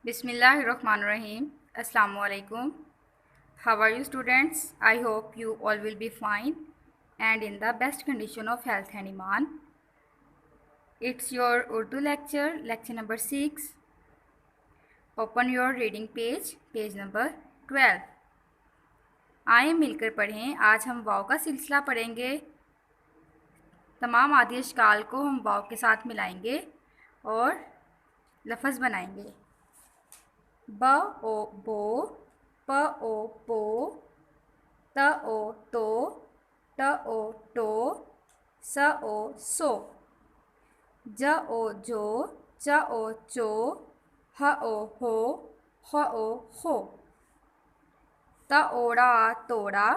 Bismillahirrahmanirrahim. Assalamu alaikum. How are you students? I hope you all will be fine and in the best condition of health and iman. It's your Urdu lecture number 6. Open your reading page number 12. आए मिलकर पढ़ें। आज हम वाव का सिलसिला पढ़ेंगे। तमाम आदि अशकाल को हम वाव के साथ मिलाएंगे और लफ्ज़ बनाएंगे। ब ओ बो, प ओ पो, त ओ तो, ट ओ टो, स ओ सो, ज ओ जो, च ओ चो, ह ओ हो, ख ओ खो, त ओड़ा तोड़ा,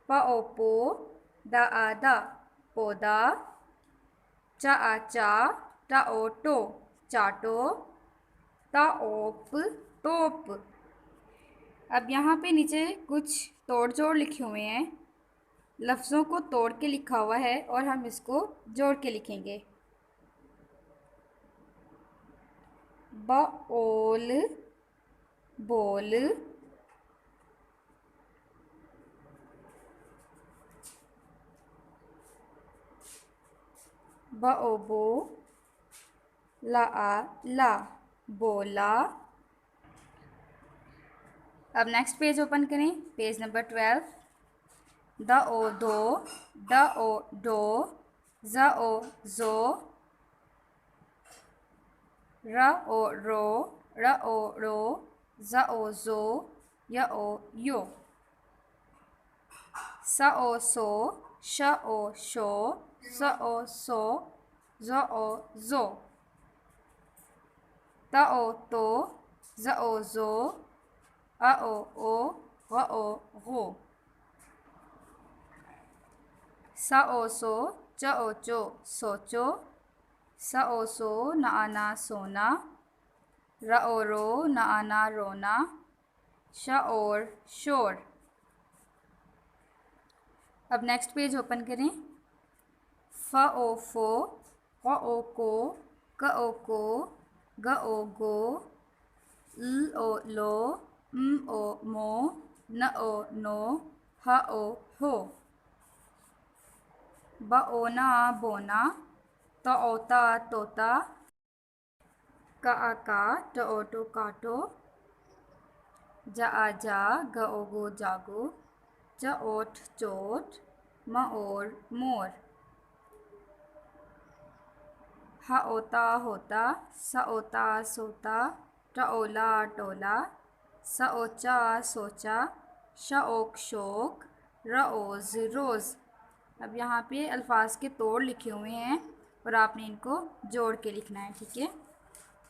प ओ पो, द आ द पोदा, च आ चा, ट ओ टो चाटो, ताओप तोप। अब यहाँ पे नीचे कुछ तोड़ जोड़ लिखे हुए हैं। लफ्ज़ों को तोड़ के लिखा हुआ है और हम इसको जोड़ के लिखेंगे। बओल बोल, बओबो ला ला बोला। अब नेक्स्ट पेज ओपन करें, पेज नंबर 12। द ओ दो, ड ओ डो, ज ओ जो, र ओ रो, र ओ रो, ज ओ जो, य ओ यो, स ओ सो, श ओ शो, स ओ सो, ज ओ जो, त ओ तो, ज ओ जो, अ ओ ओ, ग ओ गो, स ओ सो, च ओ चो सोचो, स ओ सो, न आना सोना, र ओ रो, न आना रोना, श और शोर। अब नेक्स्ट पेज ओपन करें। फ ओ फो, क ओ को, क ओ को, ग ओ गो, ल ओ लो, म ओ मो, न ओ नो, ह ओ हो, ब ओ ना बोना, त ओ ता तोता, क आ का, ट ओ टो काटो, ज आ जा, ग ओ गो जागो, च ओठ चोट, म और मोर, ह ओता होता, स ओता सोता, ट ओला टोला, स ओचा सोचा, श ओक शोक, र ओज रोज़। अब यहाँ पे अल्फाज के तोड़ लिखे हुए हैं और आपने इनको जोड़ के लिखना है, ठीक है।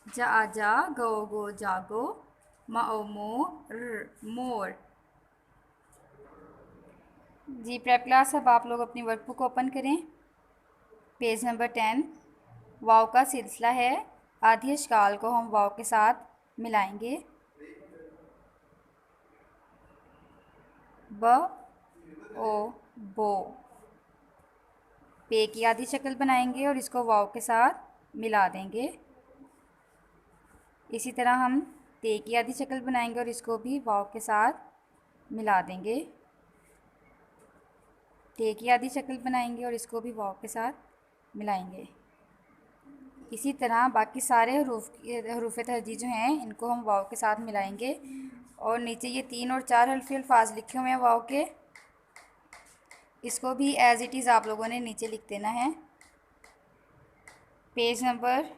ज आ जा, गो गो जागो, म ओ मो मोर। जी प्रेप क्लास, अब आप लोग अपनी वर्कबुक ओपन करें। Page number 10। वाव का सिलसिला है। आधी अशकाल को हम वाव के साथ मिलाएंगे। ब ओ बो, पे की आधी शक्ल बनाएंगे और इसको वाव के साथ मिला देंगे। इसी तरह हम ते की आधी शक्ल बनाएंगे और इसको भी वाव के साथ मिला देंगे। ते की आधी शक्ल बनाएंगे और इसको भी वाव के साथ मिलाएंगे। इसी तरह बाकी सारे हरूफ तहजी जो हैं इनको हम वाव के साथ मिलाएंगे। और नीचे ये 3 और 4 हल्फी अल्फाज लिखे हुए हैं वाव के, इसको भी एज़ इट इज़ आप लोगों ने नीचे लिख देना है। पेज नंबर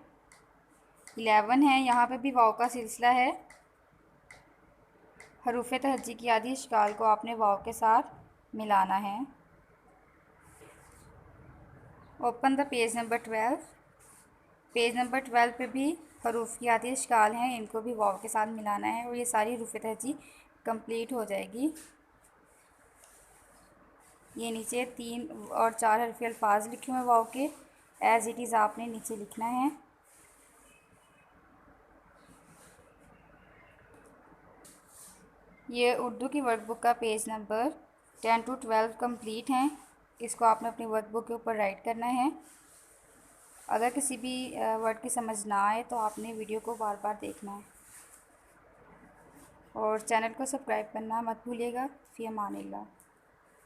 11 है, यहाँ पे भी वाव का सिलसिला है। हरूफ तहजी की आधी अशकाल को आपने वाव के साथ मिलाना है। Open the page number 12। Page number 12 पे भी हरूफ की आधी अशकाल हैं, इनको भी वाव के साथ मिलाना है और ये सारी हरूफ तहजी कंप्लीट हो जाएगी। ये नीचे 3 और 4 हरफी अल्फाज लिखे हुए हैं वाव के, एज़ इट इज़ आपने नीचे लिखना है। ये उर्दू की वर्कबुक का पेज नंबर 10 to 12 कंप्लीट हैं। इसको आपने अपनी वर्कबुक के ऊपर राइट करना है। अगर किसी भी वर्ड की समझ ना आए तो आपने वीडियो को बार बार देखना है और चैनल को सब्सक्राइब करना मत भूलिएगा। फ़ी अमानिल्लाह।